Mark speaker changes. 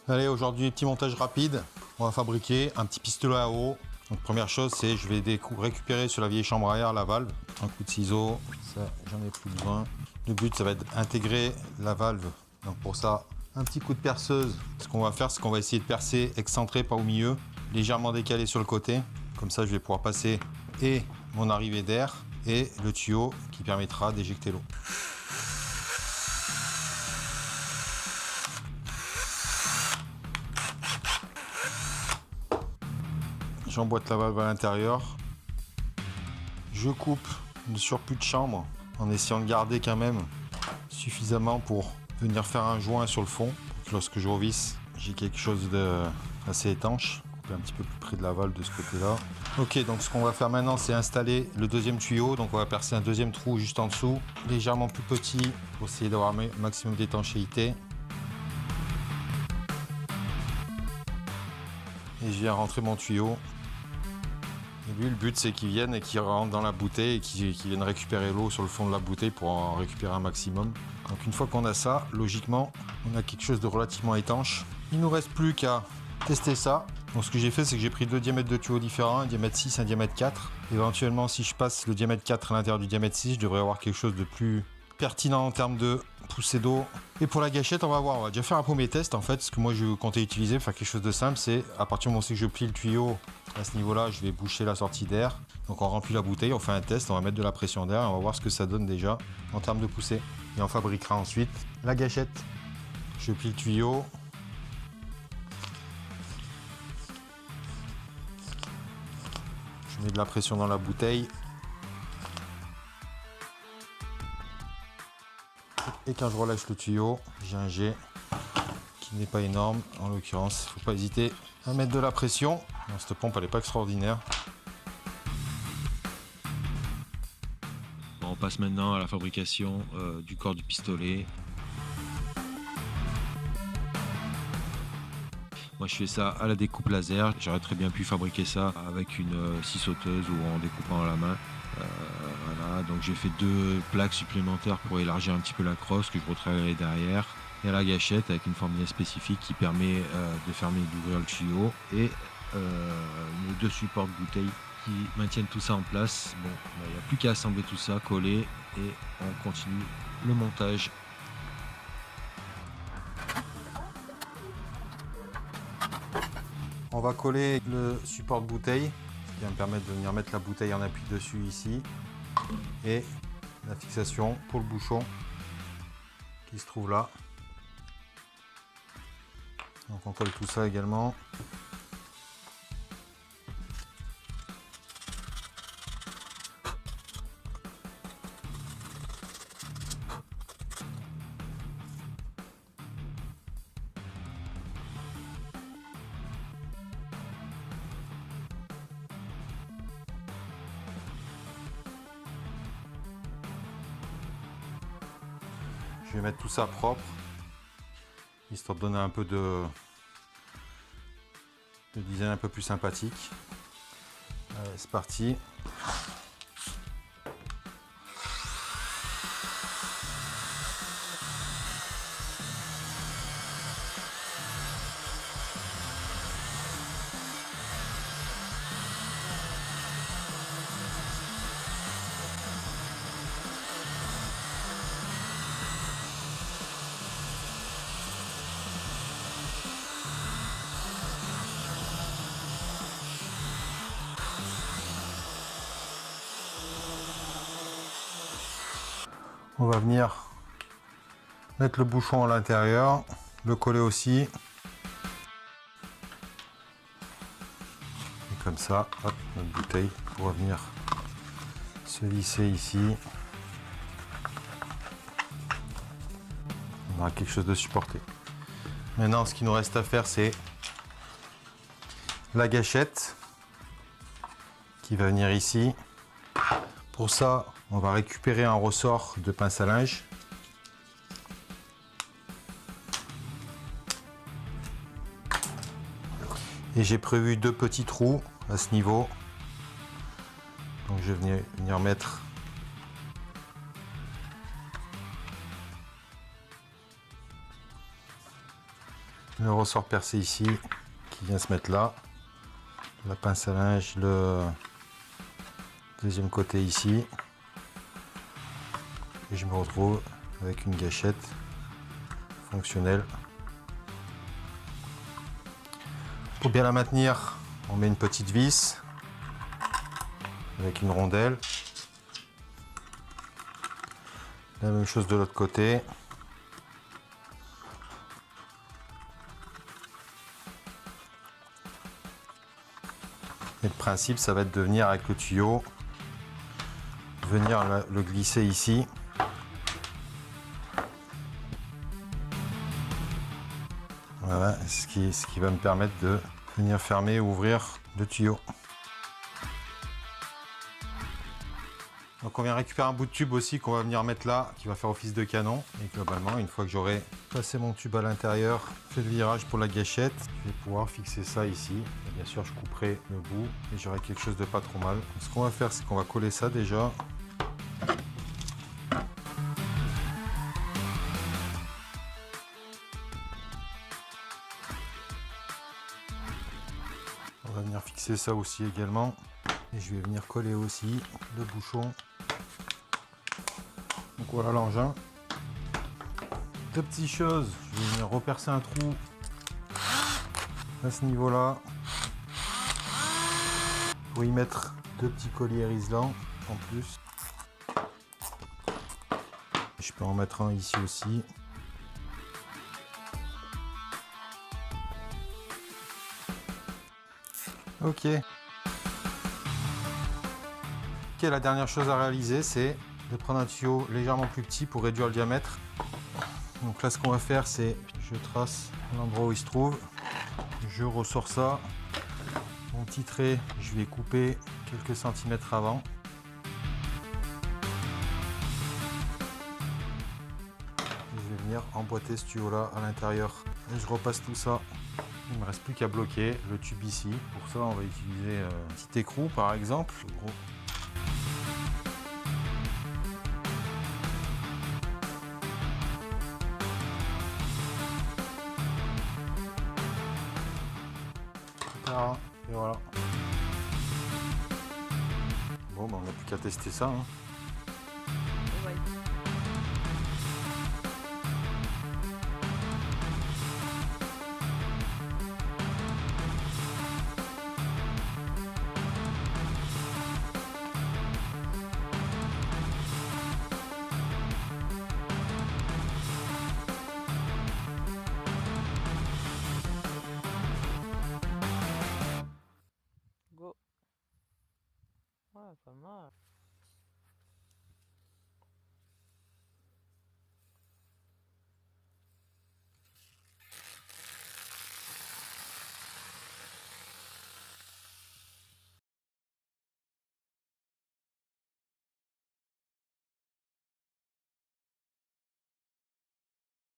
Speaker 1: Allez, aujourd'hui, petit montage rapide. On va fabriquer un petit pistolet à eau. Donc première chose, c'est je vais récupérer sur la vieille chambre à air la valve. Un coup de ciseau, ça j'en ai plus besoin. Le but, ça va être d'intégrer la valve. Donc pour ça, un petit coup de perceuse. Ce qu'on va faire, c'est qu'on va essayer de percer excentré, pas au milieu, légèrement décalé sur le côté. Comme ça, je vais pouvoir passer et mon arrivée d'air et le tuyau qui permettra d'éjecter l'eau. J'emboîte la valve à l'intérieur. Je coupe le surplus de chambre en essayant de garder quand même suffisamment pour venir faire un joint sur le fond. Donc lorsque je revisse, j'ai quelque chose d'assez étanche. Couper un petit peu plus près de la valve de ce côté-là. Ok, donc ce qu'on va faire maintenant, c'est installer le deuxième tuyau. Donc on va percer un deuxième trou juste en dessous, légèrement plus petit pour essayer d'avoir un maximum d'étanchéité. Et je viens rentrer mon tuyau. Et lui, le but, c'est qu'il vienne et qu'il rentre dans la bouteille et qu'il vienne récupérer l'eau sur le fond de la bouteille pour en récupérer un maximum. Donc une fois qu'on a ça, logiquement, on a quelque chose de relativement étanche. Il nous reste plus qu'à tester ça. Donc ce que j'ai fait, c'est que j'ai pris deux diamètres de tuyaux différents, un diamètre 6, un diamètre 4. Éventuellement, si je passe le diamètre 4 à l'intérieur du diamètre 6, je devrais avoir quelque chose de plus pertinent en termes de poussée d'eau. Et pour la gâchette, on va voir, on va déjà faire un premier test en fait. Ce que moi je comptais utiliser, faire quelque chose de simple, c'est à partir du moment où je plie le tuyau à ce niveau là, je vais boucher la sortie d'air. Donc on remplit la bouteille, on fait un test, on va mettre de la pression d'air et on va voir ce que ça donne déjà en termes de poussée. Et on fabriquera ensuite la gâchette. Je plie le tuyau. Je mets de la pression dans la bouteille. Et quand je relâche le tuyau, j'ai un jet qui n'est pas énorme. En l'occurrence, il ne faut pas hésiter à mettre de la pression. Bon, cette pompe, elle n'est pas extraordinaire.
Speaker 2: Bon, on passe maintenant à la fabrication du corps du pistolet. Moi, je fais ça à la découpe laser. J'aurais très bien pu fabriquer ça avec une scie sauteuse ou en découpant à la main. Voilà, donc j'ai fait deux plaques supplémentaires pour élargir un petit peu la crosse que je retravaillerai derrière. Et la gâchette avec une forme bien spécifique qui permet de fermer et d'ouvrir le tuyau. Et nos deux supports de bouteille qui maintiennent tout ça en place. Bon, il n'y a plus qu'à assembler tout ça, coller et on continue le montage.
Speaker 1: On va coller le support de bouteille, ce qui va me permettre de venir mettre la bouteille en appui dessus ici. Et la fixation pour le bouchon qui se trouve là. Donc on colle tout ça également. Je vais mettre tout ça propre, histoire de donner un peu de design un peu plus sympathique. Allez, c'est parti. On va venir mettre le bouchon à l'intérieur, le coller aussi. Et comme ça, hop, notre bouteille pourra venir se lisser ici. On aura quelque chose de supporté. Maintenant, ce qu'il nous reste à faire, c'est la gâchette qui va venir ici. Pour ça, on va récupérer un ressort de pince à linge. Et j'ai prévu deux petits trous à ce niveau. Donc je vais venir mettre le ressort percé ici qui vient se mettre là. La pince à linge, le deuxième côté ici. Et je me retrouve avec une gâchette fonctionnelle. Pour bien la maintenir, on met une petite vis avec une rondelle. La même chose de l'autre côté. Et le principe, ça va être de venir avec le tuyau, venir le glisser ici. Voilà, ce qui va me permettre de venir fermer et ouvrir le tuyau. Donc on vient récupérer un bout de tube aussi qu'on va venir mettre là, qui va faire office de canon. Et globalement, une fois que j'aurai passé mon tube à l'intérieur, fait le virage pour la gâchette, je vais pouvoir fixer ça ici. Et bien sûr, je couperai le bout et j'aurai quelque chose de pas trop mal. Donc, ce qu'on va faire, c'est qu'on va coller ça déjà. On va venir fixer ça aussi également. Et je vais venir coller aussi le bouchon. Donc voilà l'engin. Deux petites choses, je vais venir repercer un trou à ce niveau-là pour y mettre deux petits colliers isolants en plus. Je peux en mettre un ici aussi. Ok. La dernière chose à réaliser, c'est de prendre un tuyau légèrement plus petit pour réduire le diamètre. Donc là, ce qu'on va faire, c'est je trace l'endroit où il se trouve, je ressors ça, mon petit trait, je vais couper quelques centimètres avant. Et je vais venir emboîter ce tuyau là à l'intérieur et je repasse tout ça. Il ne me reste plus qu'à bloquer le tube ici. Pour ça, on va utiliser un petit écrou par exemple. Gros. Et voilà. Bon, bah on n'a plus qu'à tester ça. Hein.
Speaker 3: Ouais. Go. Ouais, pas mal.